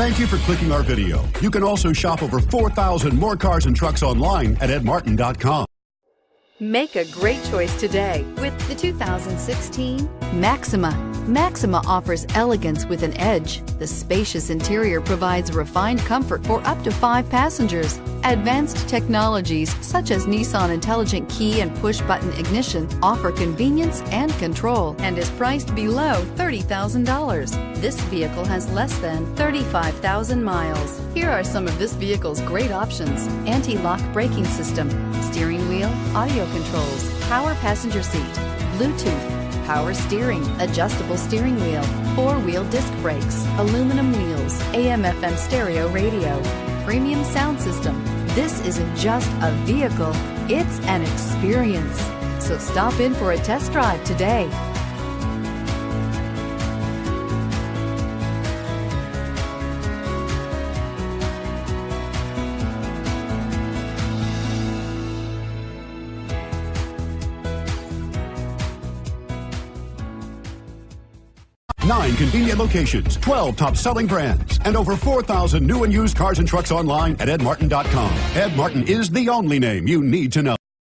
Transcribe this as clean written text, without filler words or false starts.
Thank you for clicking our video. You can also shop over 4,000 more cars and trucks online at edmartin.com. Make a great choice today with the 2016 Maxima. Maxima offers elegance with an edge. The spacious interior provides refined comfort for up to 5 passengers. Advanced technologies such as Nissan Intelligent Key and Push-Button Ignition offer convenience and control and is priced below $30,000. This vehicle has less than 35,000 miles. Here are some of this vehicle's great options: anti-lock braking system, steering wheel audio controls, power passenger seat, Bluetooth, power steering, adjustable steering wheel, 4-wheel disc brakes, aluminum wheels, AM/FM stereo radio, premium sound system. This isn't just a vehicle, it's an experience. So stop in for a test drive today. Nine convenient locations, 12 top-selling brands, and over 4,000 new and used cars and trucks online at edmartin.com. Ed Martin is the only name you need to know.